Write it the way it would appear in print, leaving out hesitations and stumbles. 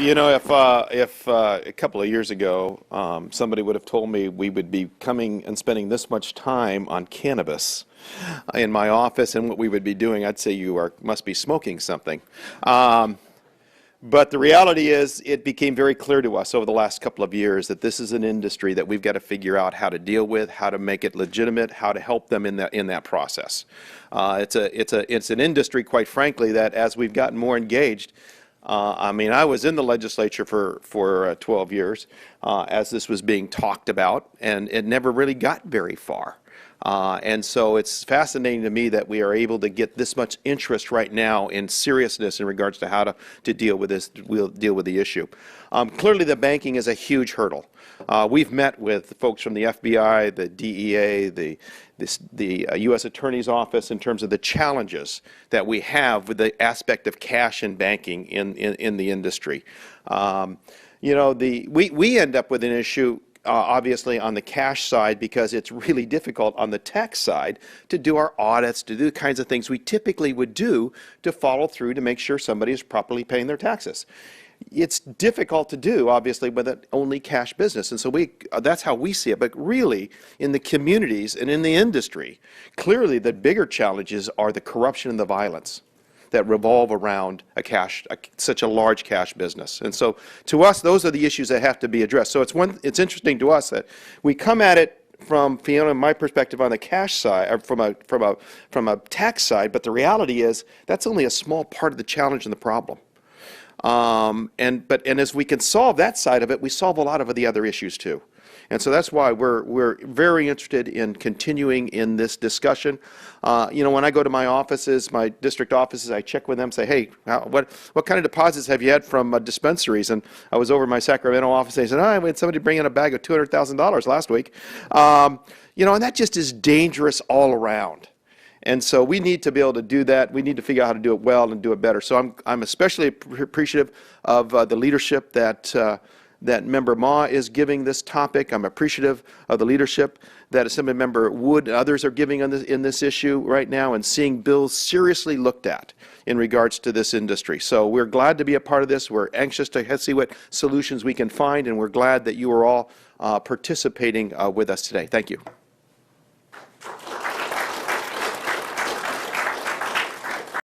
You know, if a couple of years ago somebody would have told me we would be coming and spending this much time on cannabis in my office and what we would be doing, I'd say must be smoking something. But the reality is, it became very clear to us over the last couple of years that this is an industry that we've got to figure out how to deal with, how to make it legitimate, how to help them in that process. It's an industry, quite frankly, that as we've gotten more engaged. I mean, I was in the legislature for 12 years as this was being talked about, and it never really got very far. And so it's fascinating to me that we are able to get this much interest right now in seriousness in regards to how to deal with this, deal with the issue. Clearly, the banking is a huge hurdle. We've met with folks from the FBI, the DEA, the U.S. Attorney's Office in terms of the challenges that we have with the aspect of cash and banking in the industry. You know, we end up with an issue obviously on the cash side because it's really difficult on the tax side to do our audits, to do the kinds of things we typically would do to follow through to make sure somebody is properly paying their taxes. It's difficult to do, obviously, with an only cash business, and so that's how we see it. But really, in the communities and in the industry, clearly the bigger challenges are the corruption and the violence that revolve around such a large cash business. And so, to us, those are the issues that have to be addressed. So it's interesting to us that we come at it from Fiona and my perspective on the cash side, or from a tax side. But the reality is that's only a small part of the challenge and the problem. And as we can solve that side of it, we solve a lot of the other issues too. And so that's why we're very interested in continuing in this discussion. You know, when I go to my offices, my district offices, I check with them, say, hey, what kind of deposits have you had from dispensaries? And I was over in my Sacramento office, and they said, oh, we had somebody bring in a bag of $200,000 last week. You know, and that just is dangerous all around. And so we need to be able to do that. We need to figure out how to do it well and do it better. So I'm especially appreciative of the leadership that Member Ma is giving this topic. I'm appreciative of the leadership that Assembly Member Wood and others are giving in this issue right now, and seeing bills seriously looked at in regards to this industry. So we're glad to be a part of this. We're anxious to see what solutions we can find, and we're glad that you are all participating with us today. Thank you.